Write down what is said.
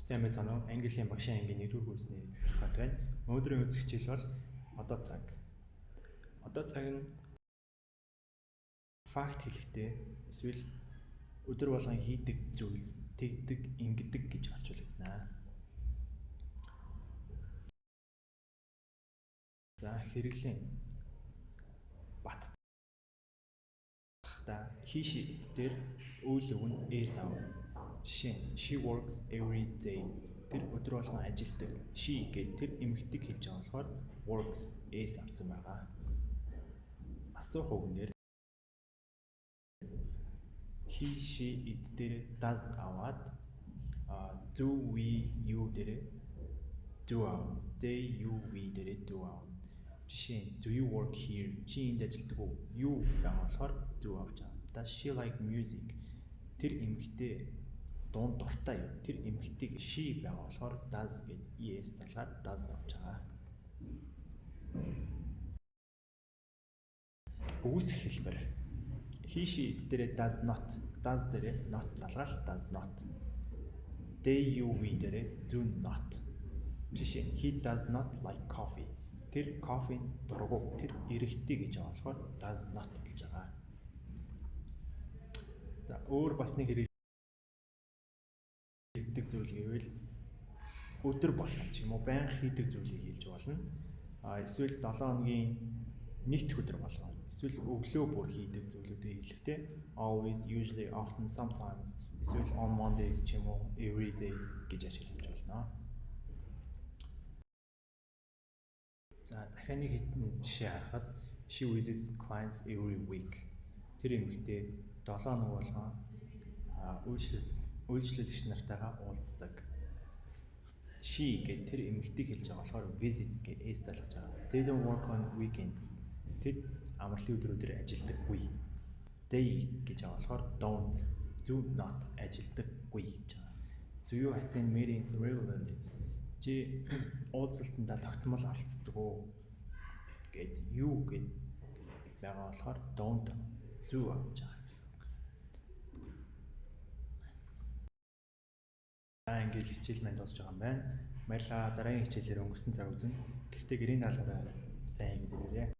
Сайн байцгаана уу? Английн багшийн ангийн 1-р курсны Ферхат байна. Өнөөдрийн үзэх хичээл бол одоо цаг. Одоо цаг нь факт хэлэхдээ эсвэл өдөр болгон хийдэг зүйлс, тэгдэг, ингэдэг гэж орчуулагдана. За хэрэглэн бат та хийши дээр үйл үг нь S ав. Жишээ нь she works every day. Тэр өдөр болгон ажилладаг. She гэдэг тэр эмэгтэйг хэлж байгаа болохоор works S авсан байгаа. Асуух үгнээр he, she, it дээр does аваад do, we, you дээр do ав. They, you, we дээр do ав. Жишээ нь do you work here? Чи энд ажилладаг уу? You байгаа болохоор do авч байгаа. Does she like music? Тэр эмэгтэй дуун дуртай юу? Тэр эмэгтэйг she байгаа болохоор does гэд es залгаад does авч байгаа. Үүсэх хэлбэр. He, she, it дээр does not. Does дээр not залгаад does not. They, you, we дээр do not. Жишээ нь he does not like coffee. Тэр кофенд дургу. Тэр эрэгтэй гэж байгаа болохоор does not болж байгаа. За өөр бас нэг хийдэг зүйл гэвэл өдөр болгон ч юм уу байнга хийдэг зүйлийг хэлж болно. Эсвэл 7 хоногийн нэгд өдөр болгон эсвэл өглөө бүр хийдэг зүйлүүдийг хэлэхдээ always, usually, often, sometimes эсвэл on Mondays ч юм уу every day гэж ашиглаж болно. За дахиад нэг хэдэн жишээ харахад she visits clients every week. Тэр эмэгтэй 7 хоног болгон үйлчлүүлэгч нартайгаа уулздаг. She гэдэг тэр эмэгтэйг хэлж байгаа болохоор visits гэж s залгаж байгаа. They don't work on weekends. Тэд амралтын өдрүүдэд ажилдаггүй. They гэж байгаа болохоор don't, do not ажилдаггүй гэж байгаа. Do you attend meetings regularly? Чи уулзалтанда тогтмол оролцдог уу гэд you гэд байгаа болохоор don't, do авч байгаа гэсэн үг. Англи хичээл маань дуусж байгаа юм байна. Баярлалаа. Дараагийн хичээлээр өнгөрсөн цаг үзэн. Гэхдээ гэрийн даалгавраа сайн хийгээд ирээрэй.